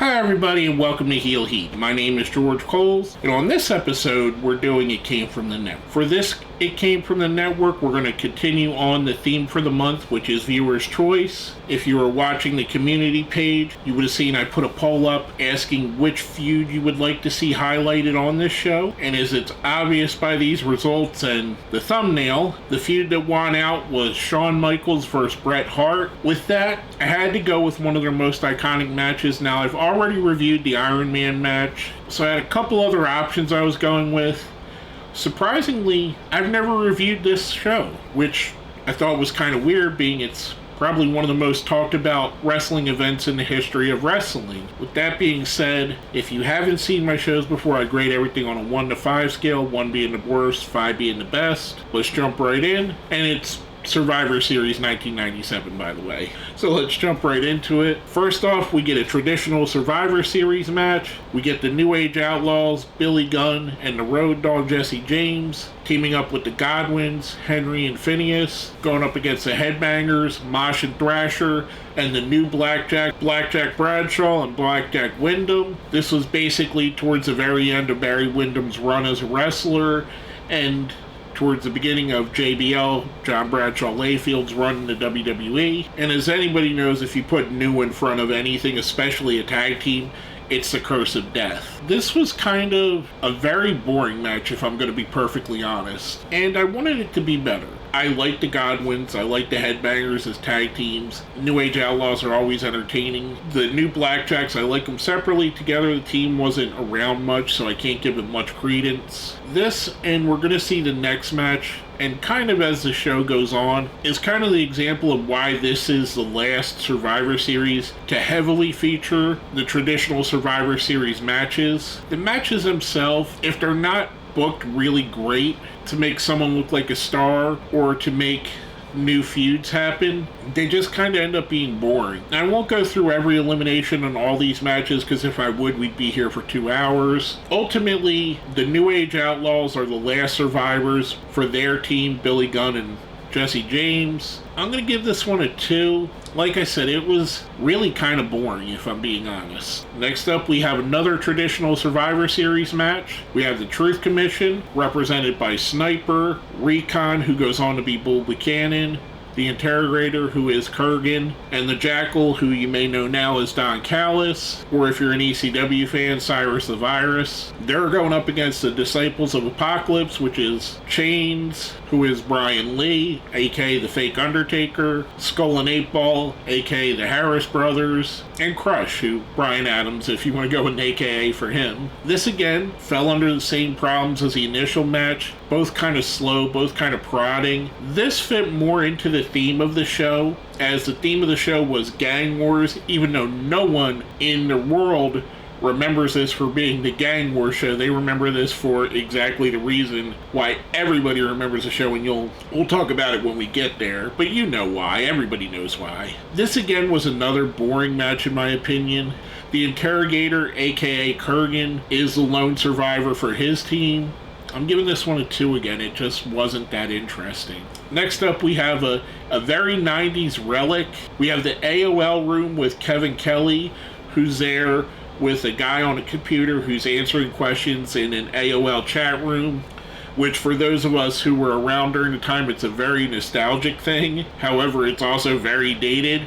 Hi everybody and welcome to Heel Heat. My name is George Coles, and on this episode we're doing It Came From the Network. For this It Came From the Network, we're going to continue on the theme for the month, which is Viewer's Choice. If you were watching the community page, you would have seen I put a poll up asking which feud you would like to see highlighted on this show, and as it's obvious by these results and the thumbnail, the feud that won out was Shawn Michaels versus Bret Hart. With that, I had to go with one of their most iconic matches. Now, I've already reviewed the Iron Man match, so I had a couple other options I was going with. Surprisingly, I've never reviewed this show, which I thought was kind of weird, being it's probably one of the most talked about wrestling events in the history of wrestling. With that being said, if you haven't seen my shows before, I grade everything on a 1 to 5 scale, 1 being the worst, 5 being the best. Let's jump right in, and it's Survivor Series 1997, by the way. So let's jump right into it. First off, we get a traditional Survivor Series match. We get the New Age Outlaws, Billy Gunn, and the Road Dogg Jesse James, teaming up with the Godwins, Henry and Phineas, going up against the Headbangers, Mosh and Thrasher, and the new Blackjack Bradshaw and Blackjack Wyndham. This was basically towards the very end of Barry Windham's run as a wrestler, and towards the beginning of JBL, John Bradshaw Layfield's run in the WWE. And as anybody knows, if you put new in front of anything, especially a tag team, it's the curse of death. This was kind of a very boring match, if I'm going to be perfectly honest, and I wanted it to be better. I like the Godwins, I like the Headbangers as tag teams. New Age Outlaws are always entertaining. The new Blackjacks, I like them separately. Together, the team wasn't around much, so I can't give it much credence. This, and we're going to see the next match, and kind of as the show goes on, is kind of the example of why this is the last Survivor Series to heavily feature the traditional Survivor Series matches. The matches themselves, if they're not booked really great to make someone look like a star or to make new feuds happen, they just kind of end up being boring. I won't go through every elimination on all these matches, because if I would, we'd be here for 2 hours. Ultimately, the New Age Outlaws are the last survivors for their team, Billy Gunn and Jesse James. I'm going to give this one a 2. Like I said, it was really kind of boring, if I'm being honest. Next up, we have another traditional Survivor Series match. We have the Truth Commission, represented by Sniper, Recon, who goes on to be Bull Buchanan, the Interrogator, who is Kurgan, and the Jackal, who you may know now as Don Callis, or if you're an ECW fan, Cyrus the Virus. They're going up against the Disciples of Apocalypse, which is Chains, who is Brian Lee, aka the Fake Undertaker, Skull and 8-Ball, aka the Harris Brothers, and Crush, who Brian Adams, if you want to go with an aka for him. This again fell under the same problems as the initial match, both kind of slow, both kind of prodding. This fit more into the theme of the show, as the theme of the show was gang wars, even though no one in the world remembers this for being the gang war show. They remember this for exactly the reason why everybody remembers the show, and we'll talk about it when we get there, but you know why. Everybody knows why. This again was another boring match in my opinion. The Interrogator, aka Kurgan, is the lone survivor for his team. I'm giving this one a 2 again. It just wasn't that interesting. Next up, we have a very 90s relic. We have the AOL room with Kevin Kelly, who's there with a guy on a computer who's answering questions in an AOL chat room, which for those of us who were around during the time, it's a very nostalgic thing. However, it's also very dated.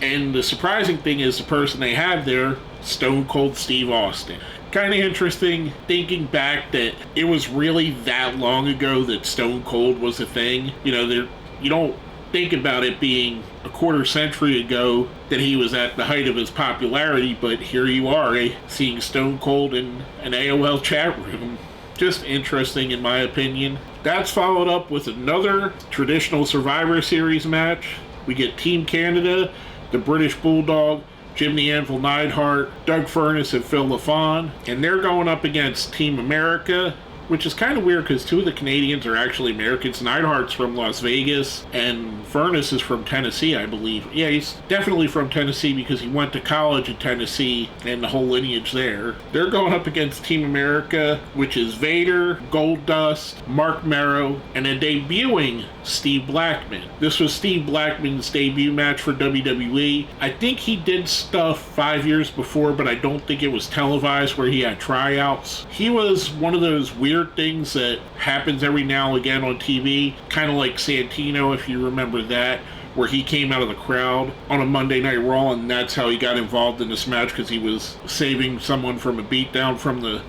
And the surprising thing is the person they have there, Stone Cold Steve Austin. Kind of interesting thinking back that it was really that long ago that Stone Cold was a thing. You know, you don't think about it being a quarter century ago that he was at the height of his popularity, but here you are, seeing Stone Cold in an AOL chat room. Just interesting in my opinion. That's followed up with another traditional Survivor Series match. We get Team Canada, the British Bulldog, Jim the Anvil Neidhart, Doug Furness, and Phil LaFawn, and they're going up against Team America, which is kind of weird because two of the Canadians are actually Americans. Neidhart's from Las Vegas, and Furness is from Tennessee, I believe. Yeah, he's definitely from Tennessee because he went to college in Tennessee and the whole lineage there. They're going up against Team America, which is Vader, Goldust, Mark Merrow, and a debuting Steve Blackman. This was Steve Blackman's debut match for WWE. I think he did stuff 5 years before, but I don't think it was televised where he had tryouts. He was one of those weird things that happens every now and again on TV, kind of like Santino, if you remember that, where he came out of the crowd on a Monday Night Raw, and that's how he got involved in this match, because he was saving someone from a beatdown from the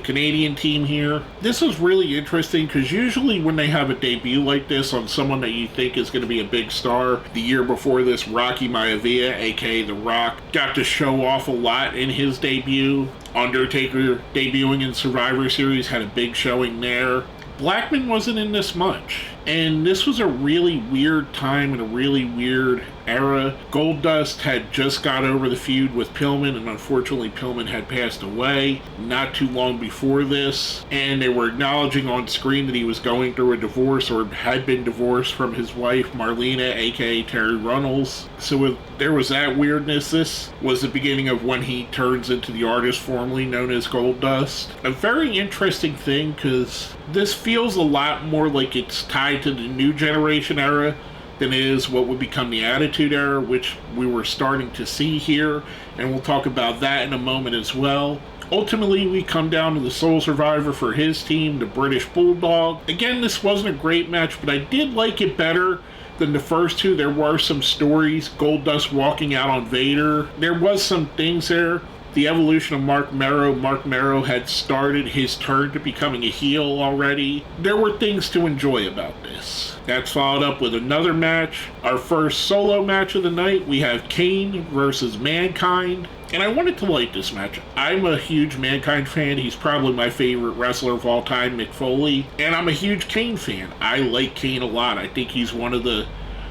Canadian team here. This was really interesting because usually when they have a debut like this on someone that you think is going to be a big star, the year before this, Rocky Maivia, aka The Rock, got to show off a lot in his debut. Undertaker debuting in Survivor Series had a big showing there. Blackman wasn't in this much, and this was a really weird time and a really weird era. Goldust had just got over the feud with Pillman, and unfortunately Pillman had passed away not too long before this, and they were acknowledging on screen that he was going through a divorce or had been divorced from his wife Marlena, aka Terry Runnels. So there was that weirdness. This was the beginning of when he turns into the artist formerly known as Goldust. A very interesting thing, because this feels a lot more like it's tied to the new generation era than it is what would become the Attitude Era, which we were starting to see here, and we'll talk about that in a moment as well. Ultimately, we come down to the sole survivor for his team, the British Bulldog. Again, this wasn't a great match, but I did like it better than the first two. There were some stories, Goldust walking out on Vader. There was some things there. The evolution of Mark Merrow. Mark Merrow had started his turn to becoming a heel already. There were things to enjoy about this. That's followed up with another match. Our first solo match of the night, we have Kane versus Mankind. And I wanted to like this match. I'm a huge Mankind fan. He's probably my favorite wrestler of all time, Mick Foley. And I'm a huge Kane fan. I like Kane a lot. I think he's one of the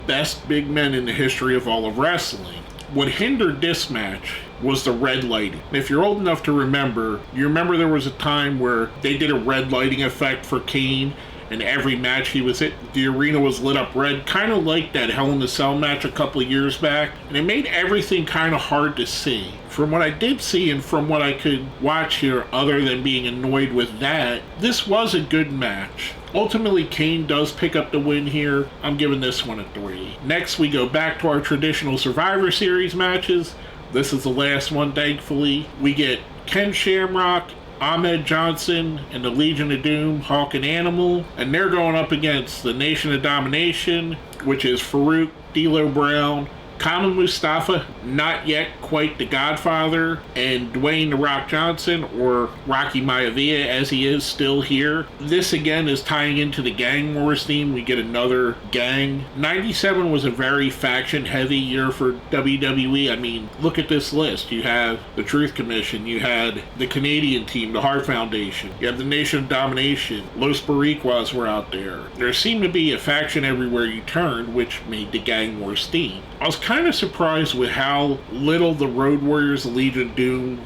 best big men in the history of all of wrestling. What hindered this match was the red lighting. If you're old enough to remember, you remember there was a time where they did a red lighting effect for Kane, and every match he was in, the arena was lit up red, kind of like that Hell in a Cell match a couple of years back, and it made everything kind of hard to see. From what I did see and from what I could watch here, other than being annoyed with that, this was a good match. Ultimately, Kane does pick up the win here. I'm giving this one a 3. Next, we go back to our traditional Survivor Series matches. This is the last one, thankfully. We get Ken Shamrock, Ahmed Johnson, and the Legion of Doom, Hawk and Animal. And they're going up against the Nation of Domination, which is Farouk, D'Lo Brown, Kama Mustafa, not yet quite the Godfather, and Dwayne "The Rock" Johnson, or Rocky Maivia as he is still here. This again is tying into the Gang Wars theme. We get another gang. 97 was a very faction-heavy year for WWE. I mean, look at this list. You have the Truth Commission, you had the Canadian team, the Hart Foundation, you have the Nation of Domination, Los Boricuas were out there. There seemed to be a faction everywhere you turned, which made the Gang Wars theme. I was kind of surprised with how little the Road Warriors, the Legion of Doom,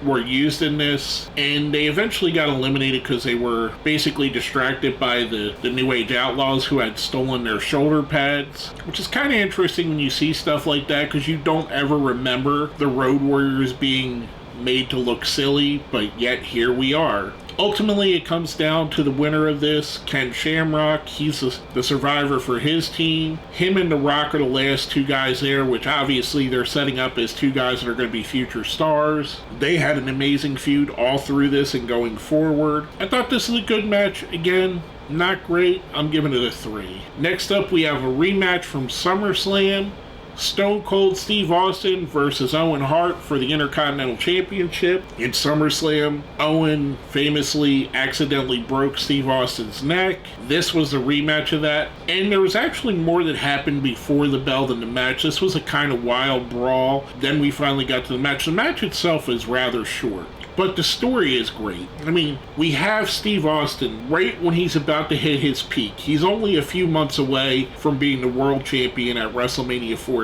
were used in this, and they eventually got eliminated because they were basically distracted by the New Age Outlaws who had stolen their shoulder pads, which is kind of interesting when you see stuff like that, because you don't ever remember the Road Warriors being made to look silly, but yet here we are. Ultimately, it comes down to the winner of this, Ken Shamrock. He's the survivor for his team. Him and The Rock are the last two guys there, which obviously they're setting up as two guys that are going to be future stars. They had an amazing feud all through this and going forward. I thought this was a good match. Again, not great. I'm giving it a 3. Next up, we have a rematch from SummerSlam. Stone Cold Steve Austin versus Owen Hart for the Intercontinental Championship. In SummerSlam, Owen famously accidentally broke Steve Austin's neck. This was the rematch of that. And there was actually more that happened before the bell than the match. This was a kind of wild brawl. Then we finally got to the match. The match itself is rather short, but the story is great. I mean, we have Steve Austin right when he's about to hit his peak. He's only a few months away from being the world champion at WrestleMania 14.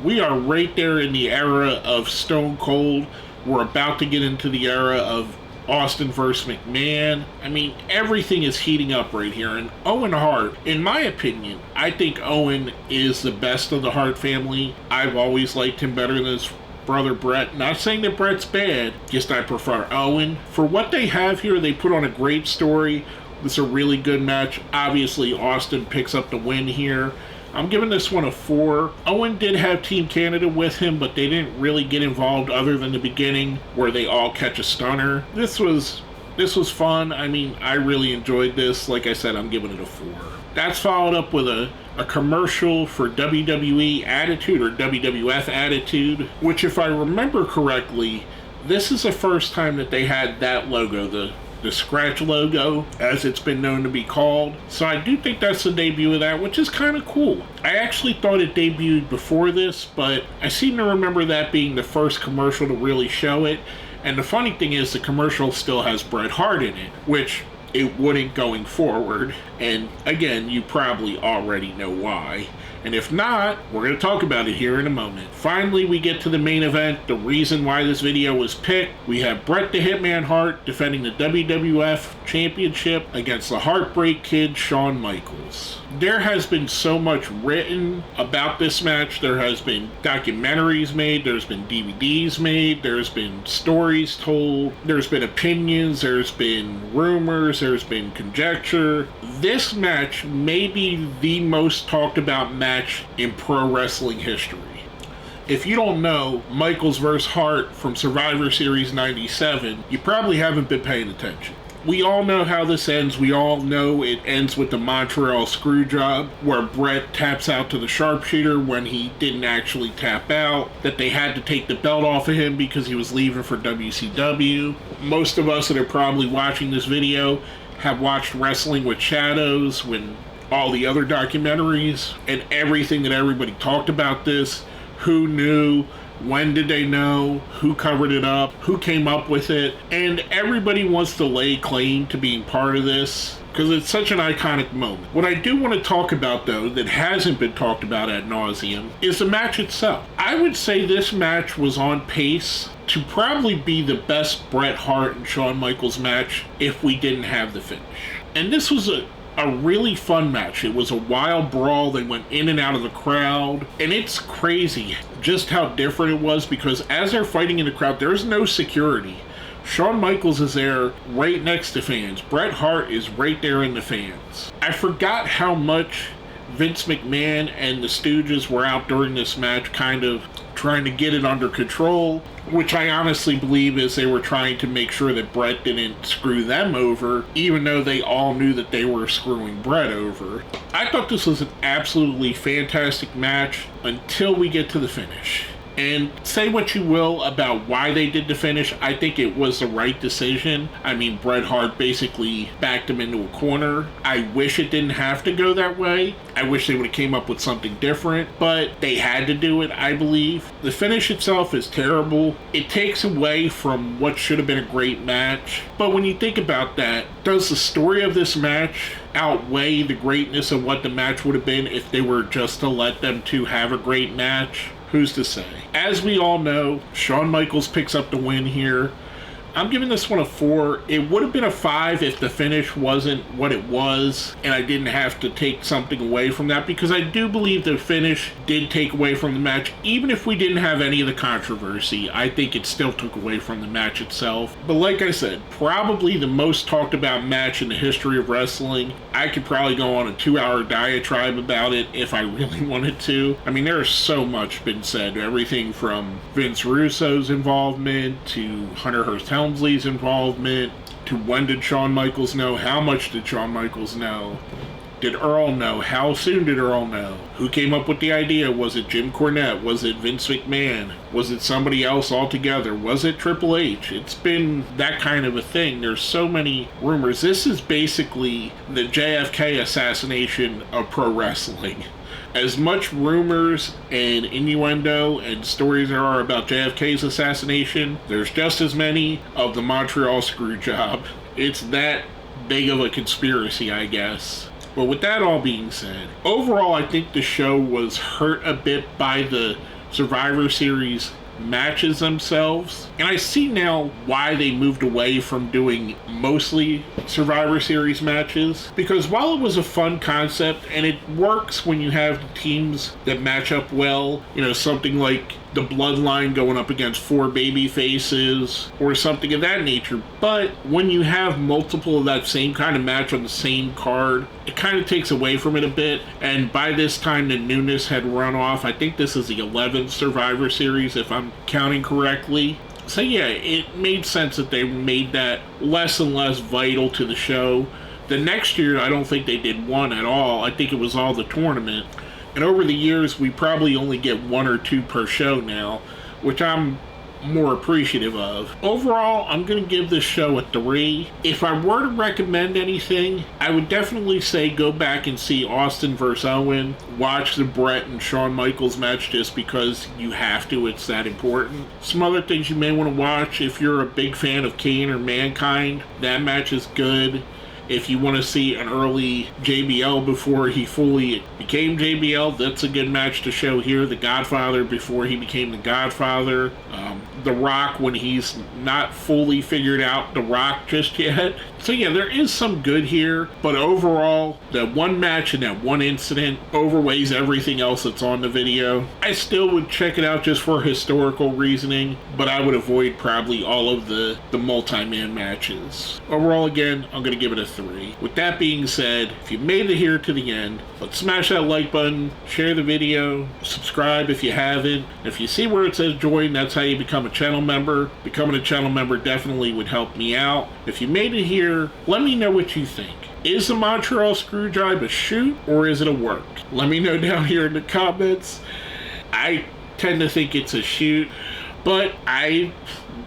We are right there in the era of Stone Cold. We're about to get into the era of Austin versus McMahon. I mean, everything is heating up right here. And Owen Hart, in my opinion, I think Owen is the best of the Hart family. I've always liked him better than his brother Brett. Not saying that Brett's bad, just I prefer Owen. For what they have here, they put on a great story. It's a really good match. Obviously, Austin picks up the win here. I'm giving this one a 4. Owen did have Team Canada with him, but they didn't really get involved other than the beginning where they all catch a stunner. This was fun. I mean, I really enjoyed this. Like I said, I'm giving it a 4. That's followed up with a commercial for WWE Attitude or WWF Attitude, which if I remember correctly, this is the first time that they had that logo, the scratch logo, as it's been known to be called. So I do think that's the debut of that, which is kind of cool. I actually thought it debuted before this, but I seem to remember that being the first commercial to really show it. And the funny thing is, the commercial still has Bret Hart in it, which it wouldn't going forward. And again, you probably already know why. And if not, we're going to talk about it here in a moment. Finally, we get to the main event, the reason why this video was picked. We have Bret the Hitman Hart defending the WWF Championship against the Heartbreak Kid, Shawn Michaels. There has been so much written about this match. There has been documentaries made, there's been DVDs made, there's been stories told, there's been opinions, there's been rumors, there's been conjecture. This match may be the most talked about match in pro wrestling history. If you don't know Michaels vs. Hart from Survivor Series 97, you probably haven't been paying attention. We all know how this ends. We all know it ends with the Montreal Screwjob, where Bret taps out to the sharpshooter when he didn't actually tap out, that they had to take the belt off of him because he was leaving for WCW. Most of us that are probably watching this video have watched Wrestling with Shadows, when all the other documentaries, and everything that everybody talked about this. Who knew? When did they know? Who covered it up? Who came up with it? And everybody wants to lay claim to being part of this because it's such an iconic moment. What I do want to talk about, though, that hasn't been talked about ad nauseum, is the match itself. I would say this match was on pace to probably be the best Bret Hart and Shawn Michaels match if we didn't have the finish. And this was a really fun match. It was a wild brawl. They went in and out of the crowd. And it's crazy just how different it was, because as they're fighting in the crowd, there's no security. Shawn Michaels is there right next to fans. Bret Hart is right there in the fans. I forgot how much Vince McMahon and the Stooges were out during this match kind of trying to get it under control, which I honestly believe is they were trying to make sure that Bret didn't screw them over, even though they all knew that they were screwing Bret over. I thought this was an absolutely fantastic match until we get to the finish. And say what you will about why they did the finish, I think it was the right decision. I mean, Bret Hart basically backed him into a corner. I wish it didn't have to go that way. I wish they would have came up with something different, but they had to do it, I believe. The finish itself is terrible. It takes away from what should have been a great match. But when you think about that, does the story of this match outweigh the greatness of what the match would have been if they were just to let them two have a great match? Who's to say? As we all know, Shawn Michaels picks up the win here. I'm giving this one a 4. It would have been a 5 if the finish wasn't what it was and I didn't have to take something away from that, because I do believe the finish did take away from the match. Even if we didn't have any of the controversy, I think it still took away from the match itself. But like I said, probably the most talked about match in the history of wrestling. I could probably go on a 2-hour diatribe about it if I really wanted to. I mean, there's so much been said. Everything from Vince Russo's involvement to Hunter Hearst Helmsley's involvement, to when did Shawn Michaels know, how much did Shawn Michaels know, did Earl know, how soon did Earl know, who came up with the idea, was it Jim Cornette, was it Vince McMahon, was it somebody else altogether, was it Triple H? It's been that kind of a thing. There's so many rumors. This is basically the JFK assassination of pro wrestling. As much rumors and innuendo and stories there are about JFK's assassination, there's just as many of the Montreal Screwjob. It's that big of a conspiracy, I guess. But with that all being said, overall I think the show was hurt a bit by the Survivor Series matches themselves. And I see now why they moved away from doing mostly Survivor Series matches. Because while it was a fun concept, and it works when you have teams that match up well, you know, something like the Bloodline going up against 4 baby faces or something of that nature. But when you have multiple of that same kind of match on the same card, it kind of takes away from it a bit. And by this time, the newness had run off. I think this is the 11th Survivor Series, if I'm counting correctly. So yeah, it made sense that they made that less and less vital to the show. The next year, I don't think they did one at all. I think it was all the tournament. And over the years, we probably only get 1 or 2 per show now, which I'm more appreciative of. Overall, I'm going to give this show a 3. If I were to recommend anything, I would definitely say go back and see Austin vs. Owen. Watch the Brett and Shawn Michaels match just because you have to. It's that important. Some other things you may want to watch if you're a big fan of Kane or Mankind. That match is good. If you want to see an early JBL before he fully became JBL, that's a good match to show here. The Godfather before he became the Godfather. The Rock when he's not fully figured out The Rock just yet. So yeah, there is some good here, but overall, that one match and that one incident overweighs everything else that's on the video. I still would check it out just for historical reasoning, but I would avoid probably all of the multi-man matches. Overall, again, I'm going to give it a 3. With that being said, if you made it here to the end, let's smash that like button, share the video, subscribe if you haven't. If you see where it says join, that's how you become a channel member. Becoming a channel member definitely would help me out. If you made it here, let me know what you think. Is the Montreal Screwjob a shoot or is it a work? Let me know down here in the comments. I tend to think it's a shoot, but I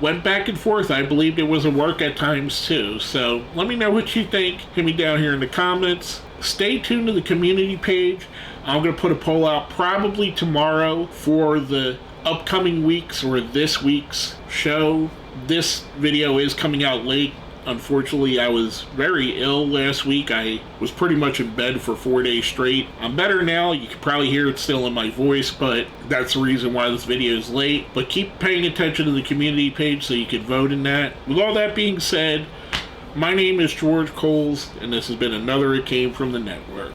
went back and forth. I believed it was a work at times too. So let me know what you think. Hit me down here in the comments. Stay tuned to the community page. I'm going to put a poll out probably tomorrow for the upcoming weeks or this week's show. This video is coming out late. Unfortunately, I was very ill last week. I was pretty much in bed for 4 days straight. I'm better now. You can probably hear it still in my voice, but that's the reason why this video is late. But keep paying attention to the community page so you can vote in that. With all that being said, my name is George Coles, and this has been another It Came From The Network.